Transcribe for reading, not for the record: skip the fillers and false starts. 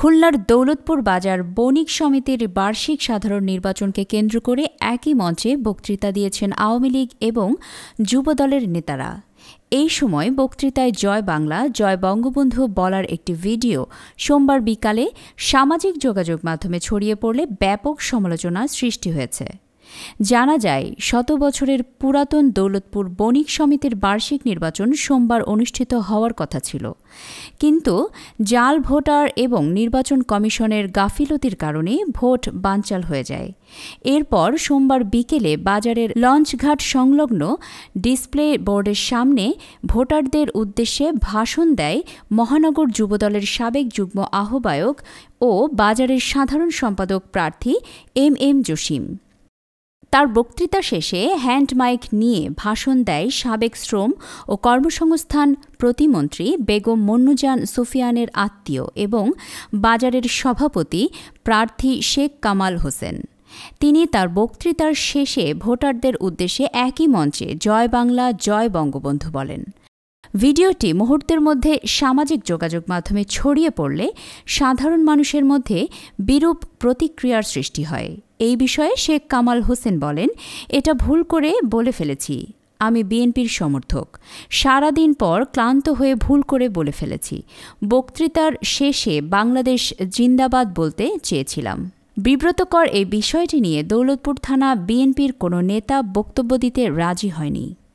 খুলনার দৌলতপুর বাজার বণিক সমিতির বার্ষিক সাধারণ নির্বাচনকে কেন্দ্র করে একই মঞ্চে বক্তৃতা দিয়েছেন আওয়ামী লীগ এবং যুবদলের নেতারা। এই সময় বক্তৃতায় জয় বাংলা, জয় বঙ্গবন্ধু বলার একটি ভিডিও সোমবার বিকালে সামাজিক যোগাযোগ মাধ্যমে ছড়িয়ে পড়লে ব্যাপক সমালোচনা সৃষ্টি হয়েছে। জানা যায়, শত বছরের পুরাতন দৌলতপুর বণিক সমিতির বার্ষিক নির্বাচন সোমবার অনুষ্ঠিত হওয়ার কথা ছিল, কিন্তু জাল ভোটার এবং নির্বাচন কমিশনের গাফিলতির কারণে ভোট বানচাল হয়ে যায়। এরপর সোমবার বিকেলে বাজারের লঞ্চঘাট সংলগ্ন ডিসপ্লে বোর্ডের সামনে ভোটারদের উদ্দেশ্যে ভাষণ দেয় মহানগর যুবদলের সাবেক যুগ্ম আহ্বায়ক ও বাজারের সাধারণ সম্পাদক প্রার্থী এম জসিম। তার বক্তৃতা শেষে হ্যান্ড মাইক নিয়ে ভাষণ দেয় সাবেক শ্রম ও কর্মসংস্থান প্রতিমন্ত্রী বেগম মন্নুজান সুফিয়ানের আত্মীয় এবং বাজারের সভাপতি প্রার্থী শেখ কামাল হোসেন। তিনি তার বক্তৃতার শেষে ভোটারদের উদ্দেশ্যে একই মঞ্চে জয় বাংলা, জয় বঙ্গবন্ধু বলেন। ভিডিওটি মুহূর্তের মধ্যে সামাজিক যোগাযোগ মাধ্যমে ছড়িয়ে পড়লে সাধারণ মানুষের মধ্যে বিরূপ প্রতিক্রিয়ার সৃষ্টি হয়। এই বিষয়ে শেখ কামাল হোসেন বলেন, এটা ভুল করে বলে ফেলেছি। আমি বিএনপির সমর্থক। সারাদিন পর ক্লান্ত হয়ে ভুল করে বলে ফেলেছি। বক্তৃতার শেষে বাংলাদেশ জিন্দাবাদ বলতে চেয়েছিলাম। বিব্রতকর এই বিষয়টি নিয়ে দৌলতপুর থানা বিএনপির কোনো নেতা বক্তব্য দিতে রাজি হয়নি।